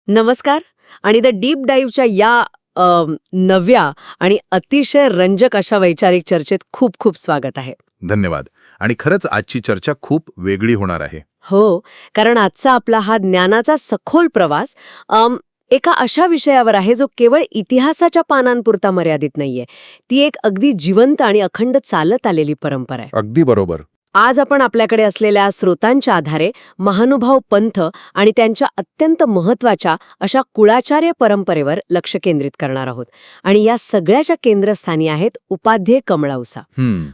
नमस्कार. आणि the deep डाईव्हच्या या नव्या आणि अतिशय रंजक अशा वैचारिक चर्चेत खूप खूप स्वागत आहे. धन्यवाद. आणि खरंच आजची चर्चा खूप वेगळी होणार आहे. हो, कारण आजचा आपला हा ज्ञानाचा सखोल प्रवास एका अशा विषयावर आहे जो केवळ इतिहासाच्या पानांपुरता मर्यादित नाहीये. ती एक अगदी जिवंत आणि अखंड चालत आलेली परंपरा आहे. अगदी बरोबर. आज आपण आपल्याकडे असलेल्या स्रोतांच्या आधारे महानुभाव पंथ आणि त्यांच्या अत्यंत महत्वाच्या अशा कुळाचार्य परंपरेवर लक्ष केंद्रित करणार आहोत. आणि या सगळ्याच्या केंद्रस्थानी आहेत उपाध्ये कमळाऊसा.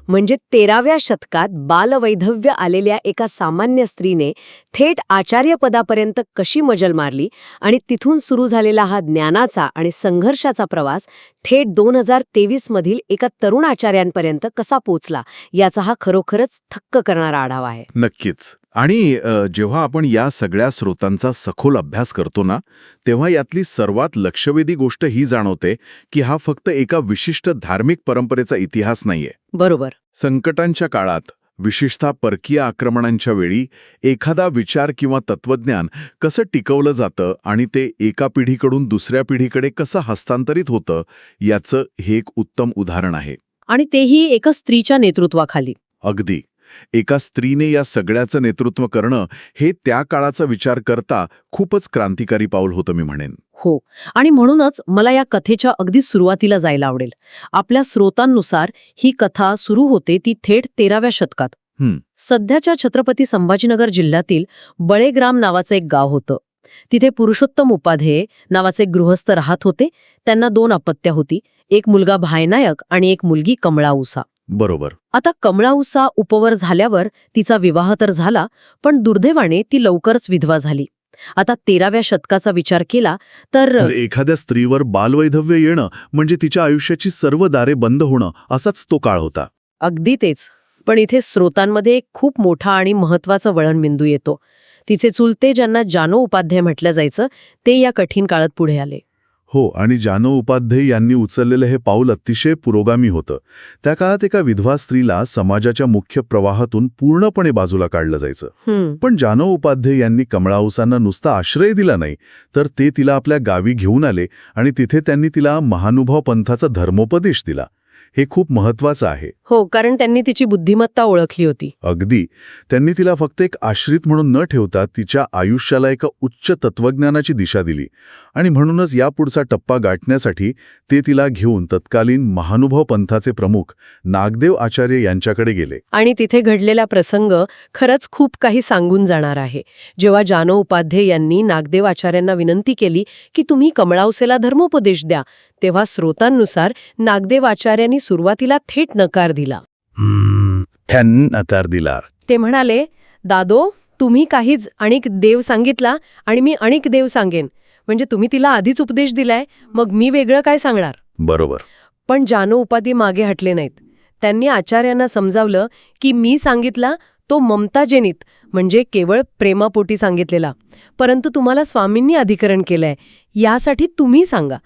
म्हणजे 13व्या शतकात बालवैधव्य आलेल्या एका सामान्य स्त्रीने थेट आचार्यपदापर्यंत कशी मजल मारली आणि तिथून सुरू झालेला हा ज्ञानाचा आणि संघर्षाचा प्रवास थेट 2023 मधील एका तरुण आचार्यांपर्यंत कसा पोचला याचा हा खरोखरच थक्क करणारा आढावा आहे. नक्कीच. आणि जेव्हा आपण या सगळ्या स्रोतांचा सखोल अभ्यास करतो ना, तेव्हा यातली सर्वात लक्षवेधी गोष्ट ही जाणवते की हा फक्त एका विशिष्ट धार्मिक परंपरेचा इतिहास नाहीये. बरोबर. संकटांच्या काळात, विशेषतः परकीय आक्रमणांच्या वेळी एखादा विचार किंवा तत्वज्ञान कसं टिकवलं जातं आणि ते एका पिढीकडून दुसऱ्या पिढीकडे कसं हस्तांतरित होतं याचं हे एक उत्तम उदाहरण आहे. आणि तेही एका स्त्रीच्या नेतृत्वाखाली. अगदी. एका स्त्रीने या सगळ्याचं नेतृत्व करणं हे त्या काळाचा विचार करता खूपच क्रांतिकारी पाऊल होतं मी म्हणेन. हो, आणि म्हणूनच मला या कथेच्या अगदी सुरुवातीला जायला आवडेल. आपल्या स्रोतांनुसार ही कथा सुरू होते ती थेट 13व्या शतकात. सध्याच्या छत्रपती संभाजीनगर जिल्ह्यातील बळेग्राम नावाचं एक गाव होतं. तिथे पुरुषोत्तम उपाध्ये नावाचे गृहस्थ राहत होते. त्यांना 2 अपत्य होती, एक मुलगा भायनायक आणि एक मुलगी कमळाऊसा. बरोबर. आता कमळाऊसा उपवर झाल्यावर तिचा विवाह तर झाला, पण दुर्दैवाने ती लवकरच विधवा झाली. आता 13व्या शतकाचा विचार केला तर एखाद्या स्त्रीवर बालवैधव्य येणं म्हणजे तिच्या आयुष्याची सर्व दारे बंद होणं असाच तो काळ होता. अगदी तेच. पण इथे स्रोतांमध्ये एक खूप मोठा आणि महत्वाचा वळणबिंदू येतो. तिचे चुलते ज्यांना जानू उपाध्ये म्हटलं जायचं ते या कठीण काळात पुढे आले. हो, आणि जानू उपाध्ये यांनी उचललेलं हे पाऊल अतिशय पुरोगामी होतं. त्या काळात एका विधवा स्त्रीला समाजाच्या मुख्य प्रवाहातून पूर्णपणे बाजूला काढलं जायचं. पण जानू उपाध्ये यांनी कमळाऊसांना नुसता आश्रय दिला नाही, तर ते तिला आपल्या गावी घेऊन आले आणि तिथे त्यांनी तिला महानुभाव पंथाचा धर्मोपदेश दिला. हे खूप महत्वाचं आहे. हो, कारण त्यांनी तिची बुद्धिमत्ता ओळखली होती. अगदी. त्यांनी तिला फक्त एक आश्रित म्हणून न ठेवता तिच्या आयुष्याला एका उच्च तत्वज्ञानाची दिशा दिली. आणि म्हणूनच यापुढचा टप्पा गाठण्यासाठी ते तिला घेऊन तत्कालीन महानुभाव पंथाचे प्रमुख नागदेव आचार्य यांच्याकडे गेले. आणि तिथे घडलेला प्रसंग खरंच खूप काही सांगून जाणार आहे. जेव्हा जानू उपाध्ये यांनी नागदेव आचार्यांना विनंती केली की तुम्ही कमळाऊसेला धर्मोपदेश द्या, तेव्हा स्रोतांनुसार नागदेव आचार्यांनी सुरुवातीला थेट नकार दिला. नकार दिला. ते म्हणाले, दादो, तुम्ही काहीच अणिक देव सांगितला आणि मी अणिक देव सांगेन. म्हणजे तुम्ही तिला आधीच उपदेश दिलाय, मग मी वेगळं काय सांगणार. बरोबर. पण जानू उपाध्ये मागे हटले नाहीत. त्यांनी आचार्यांना समजावलं की मी सांगितला तो ममताजेनित म्हणजे केवळ प्रेमापोटी सांगितलेला, परंतु तुम्हाला स्वामींनी अधिकरण केलंय, यासाठी तुम्ही सांगा.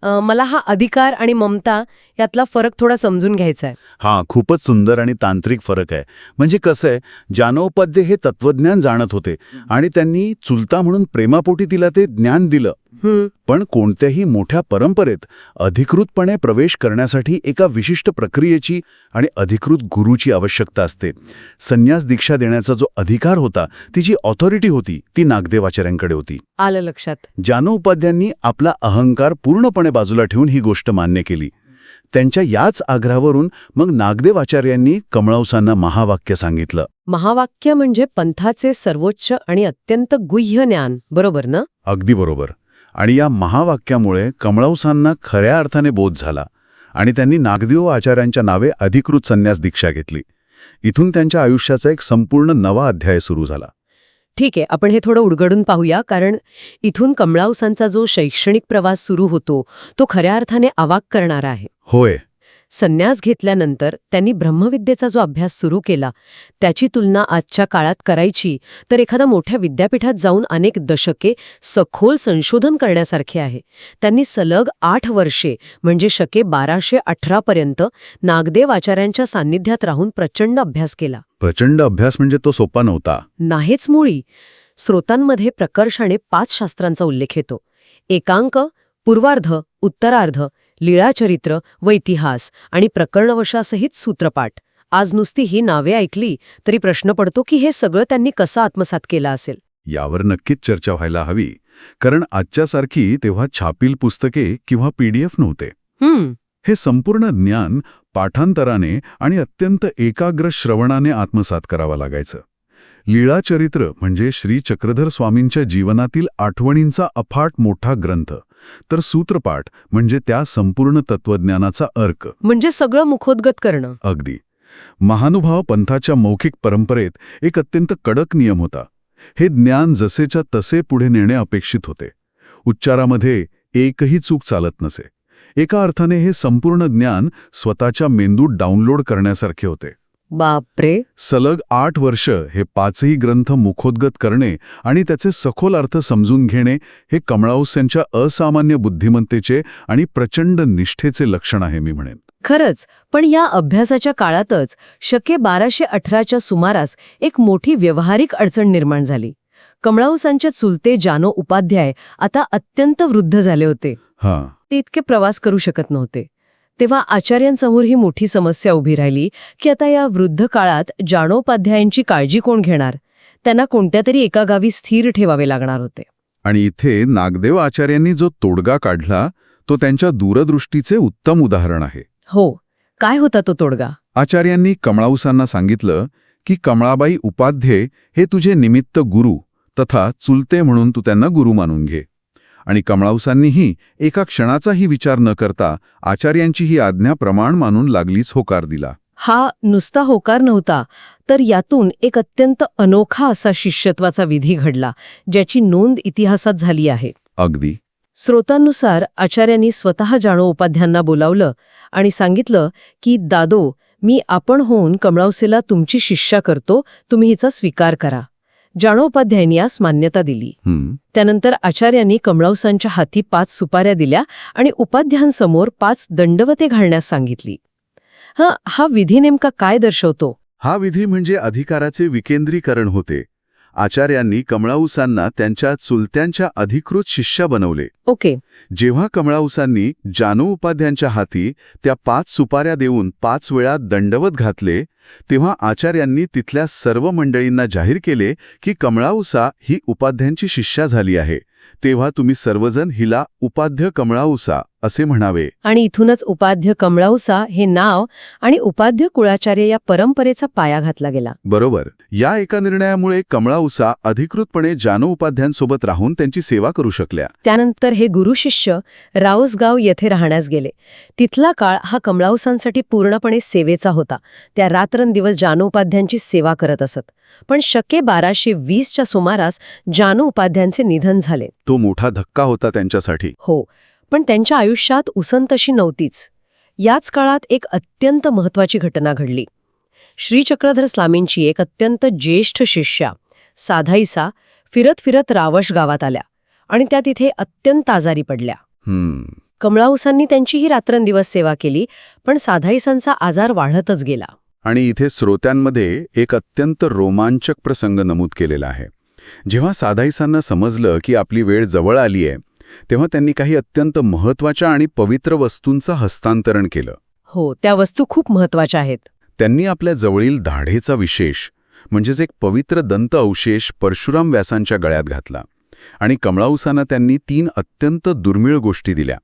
मला हा अधिकार आणि ममता यातला फरक थोडा समजून घ्यायचा आहे. हां, खूपच सुंदर आणि तांत्रिक फरक आहे. म्हणजे कसं आहे, जानू उपाध्ये हे तत्वज्ञान जाणत होते आणि त्यांनी चुलता म्हणून प्रेमापोटी तिला ते ज्ञान दिलं. पण कोणत्याही मोठ्या परंपरेत अधिकृतपणे प्रवेश करण्यासाठी एका विशिष्ट प्रक्रियेची आणि अधिकृत गुरूची आवश्यकता असते. संन्यास दीक्षा देण्याचा जो अधिकार होता, ती जी ऑथॉरिटी होती, ती नागदेवाचार्यांकडे होती. आलं लक्षात. जानू उपाध्यांनी आपला अहंकार पूर्णपणे बाजूला ठेवून ही गोष्ट मान्य केली. त्यांच्या याच आग्रहावरून मग नागदेव आचार्यांनी कमळाऊसांना महावाक्य सांगितलं. महावाक्य म्हणजे पंथाचे सर्वोच्च आणि अत्यंत गुह्य ज्ञान, बरोबर ना? अगदी बरोबर. आणि या महावाक्यामुळे कमळाऊसांना खऱ्या अर्थाने बोध झाला आणि त्यांनी नागदेव आचार्यांच्या नावे अधिकृत संन्यास दीक्षा घेतली. इथून त्यांच्या आयुष्याचा एक संपूर्ण नवा अध्याय सुरू झाला. ठीक आहे, आपण हे थोडं उलगडून पाहूया, कारण इथून कमळाऊसांचा जो शैक्षणिक प्रवास सुरू होतो तो खऱ्या अर्थाने अवाक करणारा आहे. होय. संन्यास घेतल्यानंतर त्यांनी ब्रह्मविद्येचा जो अभ्यास सुरू केला त्याची तुलना आजच्या काळात करायची तर एखाद्या मोठ्या विद्यापीठात जाऊन अनेक दशके सखोल संशोधन करण्यासारखे आहे. त्यांनी सलग 8 वर्षे म्हणजे शके 1218 पर्यंत नागदेव आचार्यांच्या सान्निध्यात राहून प्रचंड अभ्यास केला. प्रचंड अभ्यास म्हणजे तो सोपा नव्हता. नाहीच मुळी. स्रोतांमध्ये प्रकर्षाने 5 शास्त्रांचा उल्लेख येतो. एकांक, पूर्वार्ध, उत्तरार्ध, लीळाचरित्र व इतिहास आणि प्रकरणवशासहित सूत्रपाठ. आज नुसती ही नावे ऐकली तरी प्रश्न पडतो की हे सगळं त्यांनी कसं आत्मसात केलं असेल. यावर नक्कीच चर्चा व्हायला हवी, कारण आजच्यासारखी तेव्हा छापील पुस्तके किंवा PDF नव्हते. हे संपूर्ण ज्ञान पाठांतराने आणि अत्यंत एकाग्र श्रवणाने आत्मसात करावं लागायचं. लीळाचरित्र म्हणजे श्री चक्रधर स्वामींच्या जीवनातील आठवणींचा अफाट मोठा ग्रंथ, तर सूत्रपाठ म्हणजे त्या संपूर्ण तत्वज्ञानाचा अर्क. म्हणजे सगळं मुखोद्गत करणं. अगदी. महानुभाव पंथाच्या मौखिक परंपरेत एक अत्यंत कडक नियम होता. हे ज्ञान जसेच्या तसे पुढे नेणे अपेक्षित होते. उच्चारामध्ये एकही चूक चालत नसे. एका अर्थाने हे संपूर्ण ज्ञान स्वतःच्या मेंदूत डाउनलोड करण्यासारखे होते. बापरे. सलग 8 वर्ष हे 5ही ग्रंथ मुखोद्गत करणे आणि त्याचे सखोल अर्थ समजून घेणे हे कमळाऊस यांच्या असामान्य बुद्धिमत्तेचे आणि प्रचंड निष्ठेचे लक्षण आहे, मी म्हणेन. खरंच. पण या अभ्यासाच्या काळातच शके 1218च्या सुमारास एक मोठी व्यावहारिक अडचण निर्माण झाली. कमळाऊसांचे चुलते जानो उपाध्याय आता अत्यंत वृद्ध झाले होते. ते इतके प्रवास करू शकत नव्हते. तेव्हा आचार्यांसमोर ही मोठी समस्या उभी राहिली की आता या वृद्ध काळात जानोपाध्यायांची काळजी कोण घेणार. त्यांना कोणत्या तरी एका गावी स्थिर ठेवावे लागणार होते. आणि इथे नागदेव आचार्यांनी जो तोडगा काढला तो त्यांच्या दूरदृष्टीचे उत्तम उदाहरण आहे. हो. काय होता तो तोडगा? आचार्यांनी कमळाऊसांना सांगितलं की कमळाबाई उपाध्ये हे तुझे निमित्त गुरु तथा चुलते म्हणून तू त्यांना गुरु मानून घे. आणि कमळाऊसांनीही एका क्षणाचाही विचार न करता आचार्यांची ही आज्ञा प्रमाण मानून लागलीच होकार दिला. हा नुसता होकार नव्हता, तर यातून एक अत्यंत अनोखा असा शिष्यत्वाचा विधी घडला, ज्याची नोंद इतिहासात झाली आहे. अगदी. स्रोतांनुसार आचार्यांनी स्वतः जाणो उपाध्यांना बोलावलं आणि सांगितलं की दादो, मी आपण होऊन कमळाऊसेला तुमची शिष्या करतो, तुम्ही हिचा स्वीकार करा. जानोपाध्यायांनी यास मान्यता दिली. त्यानंतर आचार्यांनी कमळाऊसांच्या हाती 5 सुपाऱ्या दिल्या आणि उपाध्यांसमोर 5 दंडवते घालण्यास सांगितली. हा विधी नेमका काय दर्शवतो? हा विधी म्हणजे अधिकाराचे विकेंद्रीकरण होते. आचार्यांनी कमळाऊसांना त्यांच्या चुलत्यांच्या अधिकृत शिष्या बनवले. ओके. जेव्हा कमळाऊसांनी जानो उपाध्यांच्या हाती त्या 5 सुपाऱ्या देऊन 5 वेळा दंडवत घातले, तेव्हा आचार्यांनी तिथल्या सर्व मंडळींना जाहीर केले की कमळाऊसा ही उपाध्यांची शिष्या झाली आहे. तेव्हा तुम्ही सर्वजण हिला उपाध्य कमळाऊसा असे म्हणावे. आणि इथूनच उपाध्य कमळाऊसा हे नाव आणि उपाध्य कुळाचार्य या परंपरेचा पाया घातला गेला. बरोबर. या एका निर्णयामुळे कमळाऊसा अधिकृतपणे जानो उपाध्यांसोबत राहून त्यांची सेवा करू शकल्या. त्यानंतर हे गुरुशिष्य राऊसगाव येथे राहण्यास गेले. तिथला काळ हा कमळाऊसांसाठी पूर्णपणे सेवेचा होता. त्या रात्रंदिवस जानो उपाध्यांची सेवा करत असत. पण शके 1220च्या सुमारास जानो उपाध्यांचे निधन झाले. तो मोठा धक्का होता त्यांच्यासाठी. हो. पण त्यांच्या आयुष्यात उसंतशी नव्हतीच. याच काळात एक अत्यंत महत्त्वाची घटना घडली. श्री चक्रधर स्वामींची एक अत्यंत ज्येष्ठ शिष्या साधाईसा फिरत फिरत रावश गावात आल्या आणि त्या तिथे अत्यंत आजारी पडल्या. कमळाऊसांनी त्यांचीही रात्रंदिवस सेवा केली, पण साधाईसांचा आजार वाढतच गेला. आणि इथे श्रोत्यांमध्ये एक अत्यंत रोमांचक प्रसंग नमूद केलेला आहे. जेव्हा साधाईसांना समजलं की आपली वेळ जवळ आली आहे, तेव्हा त्यांनी काही अत्यंत महत्त्वाच्या आणि पवित्र वस्तूंचं हस्तांतरण केलं. हो, त्या वस्तू खूप महत्त्वाच्या आहेत. त्यांनी आपल्या जवळील दाढेचा विशेष म्हणजेच एक पवित्र दंत अवशेष परशुराम व्यासांच्या गळ्यात घातला. आणि कमळाऊसांना त्यांनी 3 अत्यंत दुर्मिळ गोष्टी दिल्या: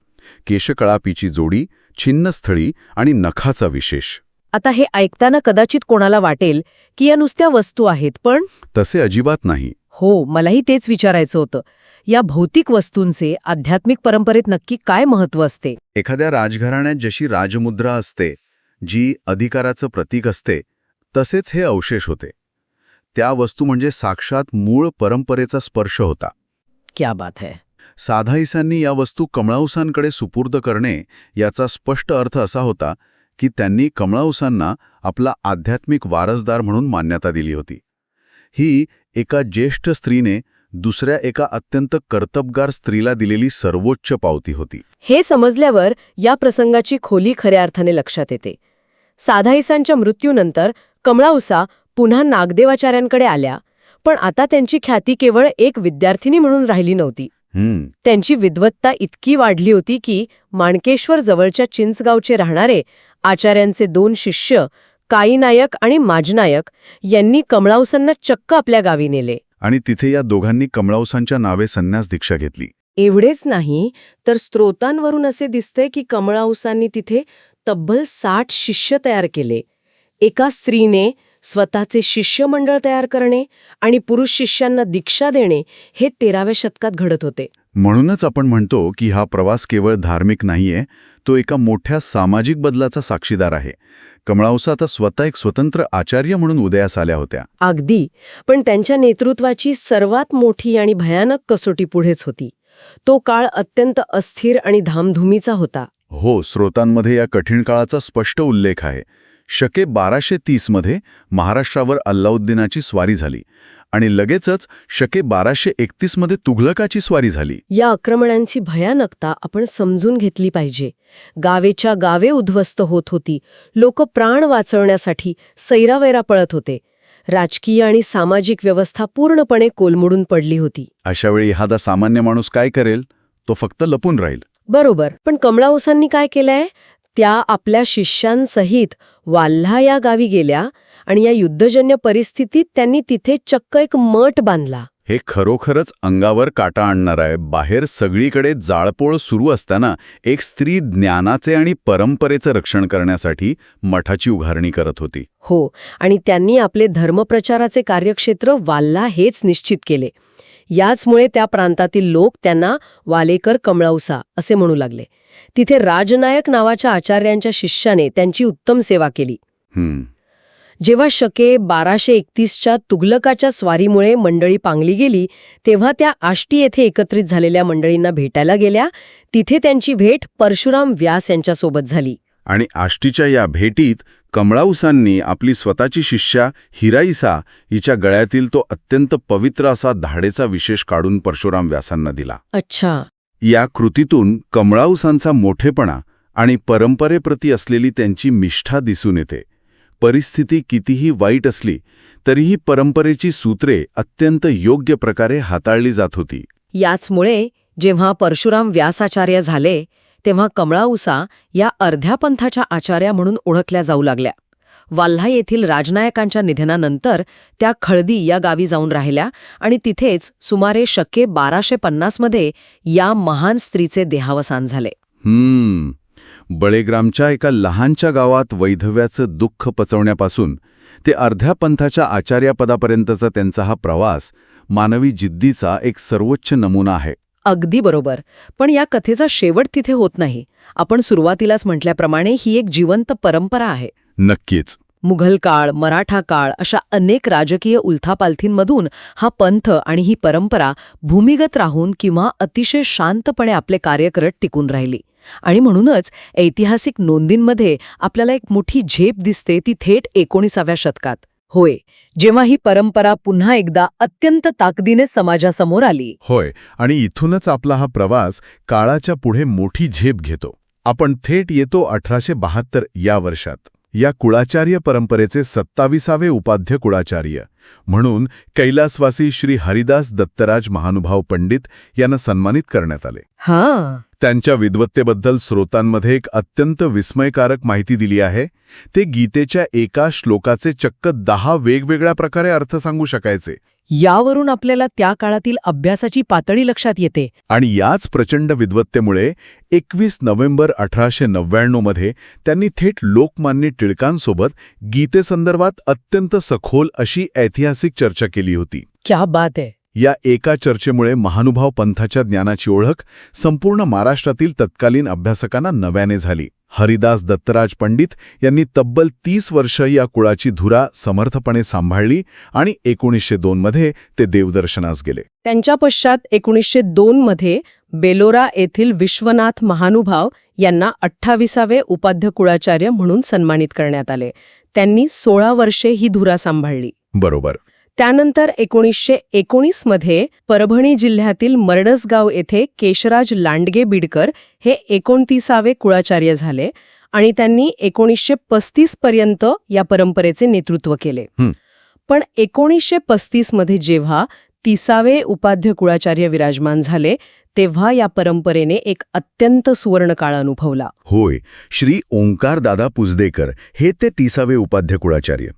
केशकळापीची जोडी, छिन्नस्थळी आणि नखाचा विशेष. आता हे ऐकताना कदाचित कोणाला वाटेल की या नुसत्या वस्तू आहेत, पण तसे अजिबात नाही. हो, मलाही तेच विचारायचं होतं. या भौतिक वस्तूंचे आध्यात्मिक परंपरेत नक्की काय महत्त्व असते? एखाद्या राजघराण्यात जशी राजमुद्रा असते, जी अधिकाराचं प्रतीक असते, तसेच हे अवशेष होते. त्या वस्तू म्हणजे साक्षात मूळ परंपरेचा स्पर्श होता. क्या बात है. साधाईसांनी या वस्तू कमळाऊसांकडे सुपूर्द करणे याचा स्पष्ट अर्थ असा होता की त्यांनी कमळाऊसांना आपला आध्यात्मिक वारसदार म्हणून मान्यता दिली होती. ही एका ज्येष्ठ स्त्रीने दुसऱ्या एका अत्यंत कर्तबगार स्त्रीला दिलेली सर्वोच्च पावती होती. हे समजल्यावर या प्रसंगाची खोली खऱ्या अर्थाने लक्षात येते. साधाईसांच्या मृत्यूनंतर कमळाऊसा पुन्हा नागदेवाचार्यांकडे आल्या, पण आता त्यांची ख्याती केवळ एक विद्यार्थिनी म्हणून राहिली नव्हती. त्यांची विद्वत्ता इतकी वाढली होती की माणकेश्वर जवळच्या चिंचगावचे राहणारे आचार्यांचे 2 शिष्य काईनायक आणि माजनायक यांनी कमळावसांना चक्क आपल्या गावी नेले. आणि तिथे या दोघांनी कमळावसांच्या नावे संन्यास दीक्षा घेतली. एवढेच नाही तर स्त्रोतांवरून असे दिसते की कमळावसांनी तिथे तब्बल 60 शिष्य तयार केले. एका स्त्रीने स्वतःचे शिष्यमंडळ तयार करणे आणि पुरुष शिष्यांना दीक्षा देणे हे 13व्या शतकात घडत होते. म्हणूनच आपण म्हणतो की हा प्रवास केवळ धार्मिक नाहीये, तो एका मोठ्या सामाजिक बदलाचा साक्षीदार आहे. कमळावसा आता स्वतः एक स्वतंत्र आचार्य म्हणून उदयास आल्या होत्या. अगदी. पण त्यांच्या नेतृत्वाची सर्वात मोठी आणि भयानक कसोटी पुढेच होती. तो काळ अत्यंत अस्थिर आणि धामधुमीचा होता. हो, स्रोतांमध्ये या कठीण काळाचा स्पष्ट उल्लेख आहे. शके 1230 महाराष्ट्रावर अल्लाउद्दीनाची स्वारी झाली आणि लगेचच शके 1231 तुघलकाची स्वारी झाली. या आक्रमणांची भयानकता आपण समजून घेतली पाहिजे. गावेच्या गावे उद्ध्वस्त होत होती. लोक प्राण वाचवण्यासाठी सैरावैरा पळत होते. राजकीय आणि सामाजिक व्यवस्था पूर्णपणे कोलमडून पडली होती. अशावेळी एखादा सामान्य माणूस काय करेल? तो फक्त लपून राहील. बरोबर. पण कमळावसांनी काय केलंय? त्या आपल्या शिष्यांसहित वाल्हा या गावी गेल्या आणि या युद्धजन्य परिस्थितीत त्यांनी तिथे चक्क एक मठ बांधला. हे खरोखरच अंगावर काटा आणणार आहे. बाहेर सगळीकडे जाळपोळ सुरू असताना एक स्त्री ज्ञानाचे आणि परंपरेचं रक्षण करण्यासाठी मठाची उभारणी करत होती. हो, आणि त्यांनी आपले धर्मप्रचाराचे कार्यक्षेत्र वाल्हा हेच निश्चित केले. याचमुळे त्या प्रांतातील लोक त्यांना वालेकर कमळावसा असे म्हणू लागले. तिथे राजनायक नावाच्या आचार्यांच्या शिष्याने त्यांची उत्तम सेवा केली. जेव्हा शके 1231च्या तुघलकाच्या स्वारीमुळे मंडळी पांगली गेली, तेव्हा त्या आष्टी येथे एकत्रित झालेल्या मंडळींना भेटायला गेल्या. तिथे त्यांची भेट परशुराम व्यास यांच्यासोबत झाली. आणि आष्टीच्या या भेटीत कमळावसांनी आपली स्वतःची शिष्या हिराईसा हिच्या गळ्यातील तो अत्यंत पवित्र असा धाडेचा विशेष काढून परशुराम व्यासांना दिला. अच्छा. या कृतीतून कमळावसांचा मोठेपणा आणि परंपरेप्रती असलेली त्यांची निष्ठा दिसून येते. परिस्थिती कितीही वाईट असली तरीही परंपरेची सूत्रे अत्यंत योग्य प्रकारे हाताळली जात होती. याचमुळे जेव्हा परशुराम व्यासाचार्य झाले तेव्हा कमळावसा या अर्ध्या पंथाच्या आचार्या म्हणून ओळखल्या जाऊ लागल्या. वाल्हा येथील राजनायकांच्या निधनानंतर त्या खळदी या गावी जाऊन राहिल्या आणि तिथेच सुमारे शके 1250 या महान स्त्रीचे देहावसान झाले. बळेग्रामच्या एका लहानच्या गावात वैधव्याचं दुःख पचवण्यापासून ते अर्ध्या पंथाच्या आचार्यपदापर्यंतचा त्यांचा हा प्रवास मानवी जिद्दीचा एक सर्वोच्च नमुना आहे. अगदी बरोबर. पण या कथेचा शेवट तिथे होत नाही. आपण सुरुवातीलाच म्हटल्याप्रमाणे ही एक जिवंत परंपरा आहे. नक्कीच. मुघल काळ, मराठा काळ अशा अनेक राजकीय उलथापालथींमधून हा पंथ आणि ही परंपरा भूमिगत राहून किंवा अतिशय शांतपणे आपले कार्य करत टिकून राहिली. आणि म्हणूनच ऐतिहासिक नोंदींमध्ये आपल्याला एक मोठी झेप दिसते, ती थेट 19व्या शतकात. होय, जेव्हा ही परंपरा पुन्हा एकदा अत्यंत ताकदीने समाजासमोर आली. होय, आणि इथूनच आपला हा प्रवास काळाच्या पुढे मोठी झेप घेतो. आपण थेट येतो 1872 या वर्षात. या कुळाचार्य परंपरेचे 27वे उपाध्य कुळाचार्य म्हणून कैलासवासी श्री हरिदास दत्तराज महानुभाव पंडित यांना सन्मानित करण्यात आले. त्यांच्या विद्वत्तेबद्दल स्रोतांमध्ये एक अत्यंत विस्मयकारक माहिती दिली आहे. ते गीतेच्या एका श्लोकाचे चक्क 10 वेगवेगळ्या प्रकारे अर्थ सांगू शकायचे. यावरून आपल्याला त्या काळातील अभ्यासाची पातळी लक्षात येते. आणि याच प्रचंड विद्वत्तेमुळे 21 नोव्हेंबर 1899 त्यांनी थेट लोकमान्य टिळकांसोबत गीतेसंदर्भात अत्यंत सखोल अशी ऐतिहासिक चर्चा केली होती. क्या बात आहे. या एका चर्चेमुळे महानुभाव पंथाच्या ज्ञानाची ओळख संपूर्ण महाराष्ट्रातील तत्कालीन अभ्यासकांना नव्याने झाली. हरिदास दत्तराज पंडित यांनी तब्बल 30 वर्ष या कुळाची धुरा समर्थपणे सांभाळली आणि 1902 ते देवदर्शनास गेले. त्यांच्या पश्चात 1902 बेलोरा येथील विश्वनाथ महानुभाव यांना 28वे उपाध्य कुळाचार्य म्हणून सन्मानित करण्यात आले. त्यांनी 16 वर्षे ही धुरा सांभाळली. बरोबर. त्यानंतर 1919 परभणी जिल्ह्यातील मरडसगाव येथे केशराज लांडगे बिडकर हे 29वे कुळाचार्य झाले आणि त्यांनी 1935 पर्यंत या परंपरेचे नेतृत्व केले. पण 1935 जेव्हा 30वे उपाध्य कुळाचार्य विराजमान झाले तेव्हा या परंपरेने एक अत्यंत सुवर्णकाळ अनुभवला. होय, श्री ओंकारदादा पुजदेकर हे ते 30वे उपाध्य कुळाचार्य.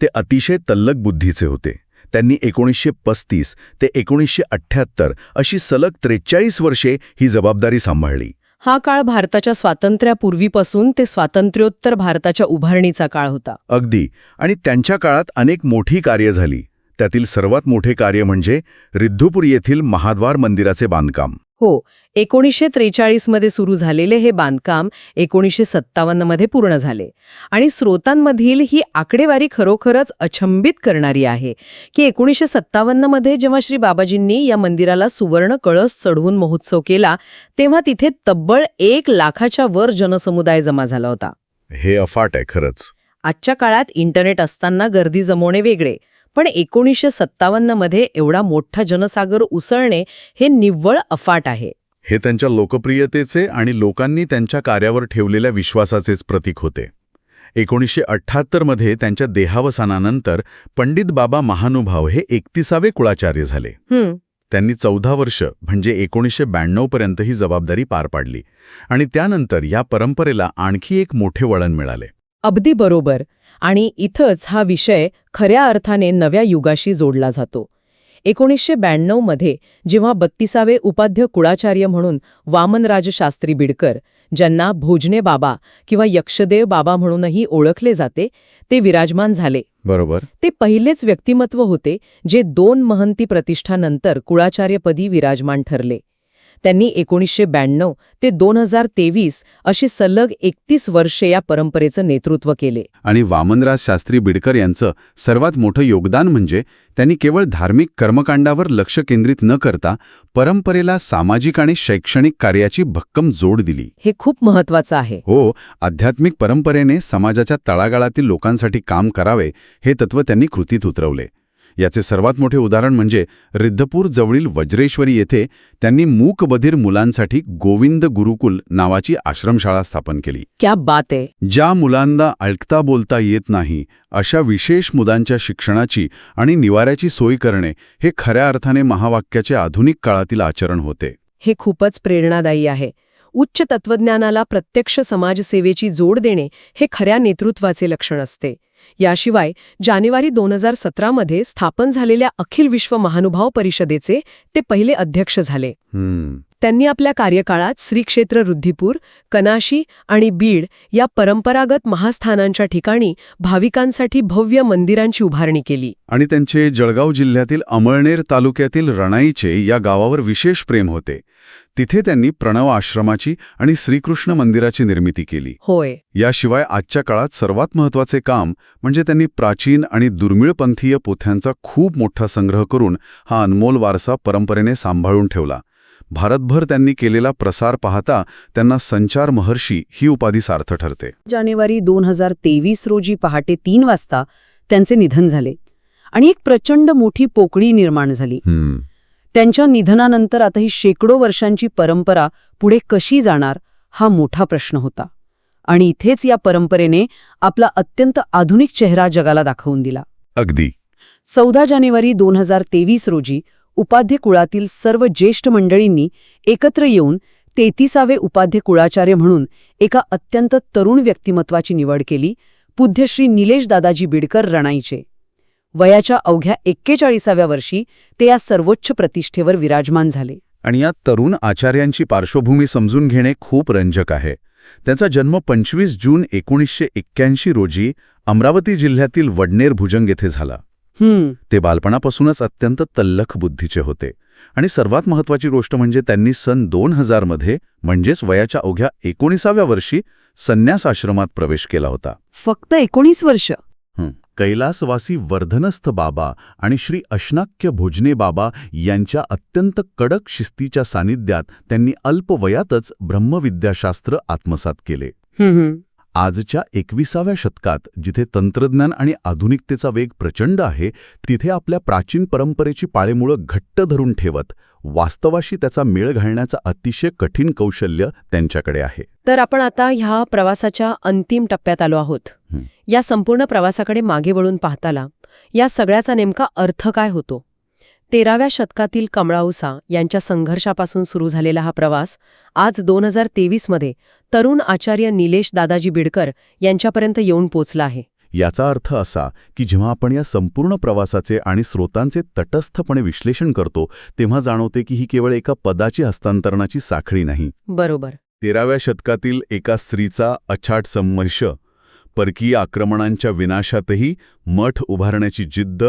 ते अतिशय तल्लख बुद्धीचे होते. त्यांनी 1935 ते 1978 अशी सलग 43 वर्षे ही जबाबदारी सांभाळली. हा काळ भारताच्या स्वातंत्र्यापूर्वीपासून ते स्वातंत्र्योत्तर भारताच्या उभारणीचा काळ होता. अगदी. आणि त्यांच्या काळात अनेक मोठी कार्य झाली. त्यातील सर्वात मोठे कार्य म्हणजे रिद्धपुर येथील महाद्वार मंदिराचे बांधकाम. हो, 1943 मध्ये सुरू झालेले हे बांधकाम 1957 मध्ये पूर्ण झाले. आणि स्रोतांमधील ही आकडेवारी खरोखरच अचंबित करणारी आहे की 1957 मध्ये जेव्हा श्री बाबाजींनी या मंदिराला सुवर्ण कळस चढवून महोत्सव केला तेव्हा तिथे तब्बल 1 लाखाच्या वर जनसमुदाय जमा झाला होता. हे अफाट आहे खरंच. आजच्या काळात इंटरनेट असताना गर्दी जमवणे वेगळे, पण 1957 मध्ये एवढा मोठा जनसागर उसळणे हे निव्वळ अफाट आहे. हे त्यांच्या लोकप्रियतेचे आणि लोकांनी त्यांच्या कार्यावर ठेवलेल्या विश्वासाचेच प्रतीक होते. 1978 मध्ये त्यांच्या देहावसानानंतर पंडित बाबा महानुभाव हे 31वे कुळाचार्य झाले. त्यांनी 14 वर्ष म्हणजे 1992 पर्यंत ही जबाबदारी पार पाडली आणि त्यानंतर या परंपरेला आणखी एक मोठे वळण मिळाले. अगदी बरोबर. आणि इथंच हा विषय खऱ्या अर्थाने नव्या युगाशी जोडला जातो. 1992 मध्ये जेव्हा 32वे उपाध्य कुळाचार्य म्हणून वामनराज शास्त्री बिडकर, ज्यांना भोजने बाबा किंवा यक्षदेव बाबा म्हणूनही ओळखले जाते, ते विराजमान झाले. बरोबर. ते पहिलेच व्यक्तिमत्व होते जे 2 महंती प्रतिष्ठानंतर कुळाचार्यपदी विराजमान ठरले. त्यांनी 1992 ते 2023 अशी सलग 31 वर्षे या परंपरेचं नेतृत्व केले. आणि वामनराज शास्त्री बिडकर यांचं सर्वात मोठं योगदान म्हणजे त्यांनी केवळ धार्मिक कर्मकांडावर लक्ष केंद्रित न करता परंपरेला सामाजिक आणि शैक्षणिक कार्याची भक्कम जोड दिली. हे खूप महत्वाचं आहे. हो, आध्यात्मिक परंपरेने समाजाच्या तळागाळातील लोकांसाठी काम करावे हे तत्त्व त्यांनी कृतीत उतरवले. याचे सर्वात मोठे उदाहरण म्हणजे रिद्धपूर जवळील वज्रेश्वरी येथे त्यांनी मूकबधिर मुलांसाठी गोविंद गुरुकुल नावाची आश्रमशाळा स्थापन केली. क्या बात आहे. ज्या मुलांना ऐकता बोलता येत नाही अशा विशेष मुलांच्या शिक्षणाची आणि निवाऱ्याची सोय करणे हे खऱ्या अर्थाने महावाक्याचे आधुनिक काळातील आचरण होते. हे खूपच प्रेरणादायी आहे. उच्च तत्वज्ञानाला प्रत्यक्ष समाजसेवेची जोड देणे हे खऱ्या नेतृत्वाचे लक्षण असते. याशिवाय जानेवारी 2017 मध्ये स्थापन झालेल्या अखिल विश्व महानुभाव परिषदेचे ते पहिले अध्यक्ष झाले. त्यांनी आपल्या कार्यकाळात श्री क्षेत्र रुद्धिपूर, कनाशी आणि बीड या परंपरागत महास्थानांच्या ठिकाणी भाविकांसाठी भव्य मंदिरांची उभारणी केली. आणि त्यांचे जळगाव जिल्ह्यातील अमळनेर तालुक्यातील रणाईचे या गावावर विशेष प्रेम होते. तिथे त्यांनी प्रणव आश्रमाची आणि श्रीकृष्ण मंदिराची निर्मिती केली. होय. याशिवाय आजच्या काळात सर्वात महत्त्वाचे काम म्हणजे त्यांनी प्राचीन आणि दुर्मिळपंथीय पोथ्यांचा खूप मोठा संग्रह करून हा अनमोल वारसा परंपरेने सांभाळून ठेवला. भारतभर त्यांनी केलेला प्रसार पाहता त्यांना संचार महर्षी ही उपाधी सार्थ ठरते. जानेवारी 2023 रोजी पहाटे 3 वाजता त्यांचे निधन झाले आणि एक प्रचंड मोठी पोकळी निर्माण झाली. त्यांच्या निधनानंतर आता ही शेकडो वर्षांची परंपरा पुढे कशी जाणार हा मोठा प्रश्न होता. आणि इथेच या परंपरेने आपला अत्यंत आधुनिक चेहरा जगाला दाखवून दिला. अगदी. 14 जानेवारी 2023 रोजी उपाध्य कुळातील सर्व ज्येष्ठ मंडळींनी एकत्र येऊन 33वे उपाध्य कुळाचार्य म्हणून एका अत्यंत तरुण व्यक्तिमत्वाची निवड केली, पूज्य श्री निलेश दादाजी बिडकर रणाईचे. वयाच्या अवघ्या 41व्या वर्षी ते या सर्वोच्च प्रतिष्ठेवर विराजमान झाले. आणि या तरुण आचार्यांची पार्श्वभूमी समजून घेणे खूप रंजक आहे. त्यांचा जन्म 25 जून 1981 रोजी अमरावती जिल्ह्यातील वडनेर भुजंग येथे झाला. ते बालपणापासूनच अत्यंत तल्लख बुद्धीचे होते आणि सर्वात महत्त्वाची गोष्ट म्हणजे त्यांनी सन 2000 मध्ये म्हणजेच वयाच्या अवघ्या 19व्या वर्षी संन्यास आश्रमात प्रवेश केला होता. फक्त 19 वर्ष. कैलासवासी वर्धनस्थ बाबा आणि श्री अशनाक्य भोजने बाबा यांच्या अत्यंत कडक शिस्तीच्या सानिध्यात त्यांनी अल्पवयातच ब्रह्मविद्याशास्त्र आत्मसात केले. आजच्या 21व्या शतकात जिथे तंत्रज्ञान आणि आधुनिकतेचा वेग प्रचंड आहे, तिथे आपल्या प्राचीन परंपरेची पाळेमुळं घट्ट धरून ठेवत वास्तवाशी त्याचा मेळ घालण्याचं अतिशय कठीण कौशल्य त्यांच्याकडे आहे. तर आपण आता ह्या प्रवासाच्या अंतिम टप्प्यात आलो आहोत. या संपूर्ण प्रवासाकडे मागे वळून पाहताना या सगळ्याचा नेमका अर्थ काय होतो 13व्या शतकातील कमळाऊसा यांच्या संघर्षापासून सुरू झालेला हा प्रवास आज 2023 मध्ये तरुण आचार्य निलेश दादाजी बिडकर यांच्यापर्यंत येऊन पोचला आहे. याचा अर्थ असा की जेव्हा आपण या संपूर्ण प्रवासाचे आणि स्रोतांचे तटस्थपणे विश्लेषण करतो तेव्हा जाणवते की ही केवळ एका पदाची हस्तांतरणाची साखळी नाही. बरोबर. 13व्या शतकातील एका स्त्रीचा अछाट संघर्ष, परकीय आक्रमणांच्या विनाशातही मठ उभारण्याची जिद्द,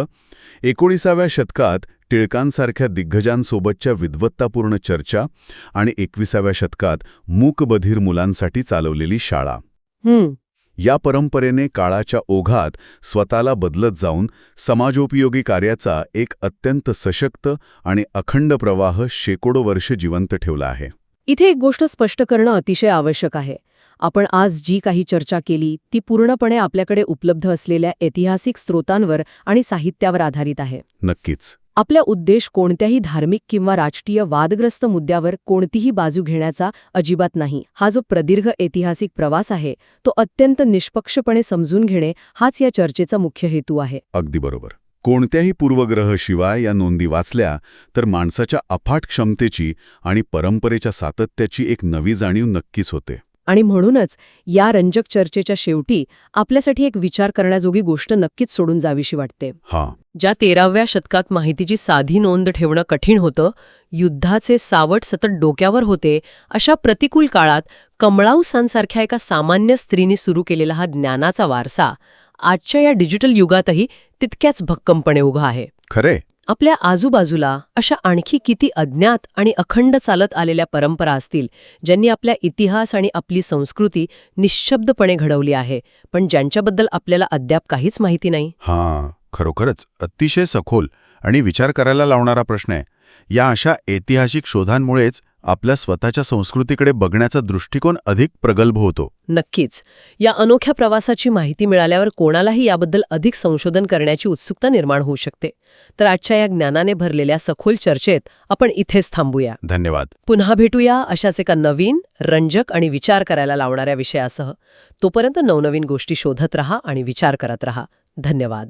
19व्या शतकात टिळकांसारख्या दिग्गजांसोबतच्या विद्वत्तापूर्ण चर्चा आणि 21व्या शतकात मूकबधीर मुलांसाठी चालवलेली शाळा. या परंपरेने काळाच्या ओघात स्वतःला बदलत जाऊन समाजोपयोगी कार्याचा एक अत्यंत सशक्त आणि अखंड प्रवाह शेकडो वर्ष जिवंत ठेवला आहे. इथे एक गोष्ट स्पष्ट करणं अतिशय आवश्यक आहे. आपण आज जी काही चर्चा केली ती पूर्णपणे आपल्याकडे उपलब्ध असलेल्या ऐतिहासिक स्रोतांवर आणि साहित्यावर आधारित आहे. नक्कीच. आपला उद्देश कोणत्याही धार्मिक किंवा राजकीय वादग्रस्त मुद्द्यावर कोणतीही बाजू घेण्याचा अजिबात नाही. हा जो प्रदीर्घ ऐतिहासिक प्रवास आहे तो अत्यंत निष्पक्षपणे समजून घेणे हाच या चर्चेचा मुख्य हेतू आहे. अगदी बरोबर. कोणत्याही पूर्वग्रहाशिवाय या नोंदी वाचल्या तर माणसाच्या अफाट क्षमतेची आणि परंपरेच्या सातत्याची एक नवी जाणीव नक्कीच होते. आणि म्हणूनच या रंजक चर्चेच्या शेवटी आपल्यासाठी एक विचार करण्याजोगी गोष्ट नक्कीच सोडून जावीशी वाटते. ज्या 13व्या शतकात माहितीची साधी नोंद ठेवणं कठीण होतं, युद्धाचे सावट सतत डोक्यावर होते, अशा प्रतिकूल काळात कमळाऊसांसारख्या एका सामान्य स्त्रीने सुरू केलेला हा ज्ञानाचा वारसा आजच्या या डिजिटल युगातही तितक्याच भक्कमपणे उभा आहे. खरे. आपल्या आजूबाजूला अशा आणखी किती अज्ञात आणि अखंड चालत आलेल्या परंपरा असतील ज्यांनी आपल्या इतिहास आणि आपली संस्कृती निश्शब्दपणे घडवली आहे, पण ज्यांच्याबद्दल आपल्याला अद्याप काहीच माहिती नाही. खरोखरच अतिशय सखोल आणि विचार करायला लावणारा प्रश्न आहे. या अशा ऐतिहासिक शोधांमुळेच आपल्या स्वतःच्या संस्कृतीकडे बघण्याचा दृष्टिकोन अधिक प्रगल्भ होतो. नक्कीच. या अनोख्या प्रवासाची माहिती मिळाल्यावर कोणालाही याबद्दल अधिक संशोधन करण्याची उत्सुकता निर्माण होऊ शकते. तर आजच्या या ज्ञानाने भरलेल्या सखोल चर्चेत आपण इथेच थांबूया. धन्यवाद. पुन्हा भेटूया अशाच एका नवीन, रंजक आणि विचार करायला लावणाऱ्या विषयासह. तोपर्यंत नवनवीन गोष्टी शोधत रहा आणि विचार करत रहा. धन्यवाद.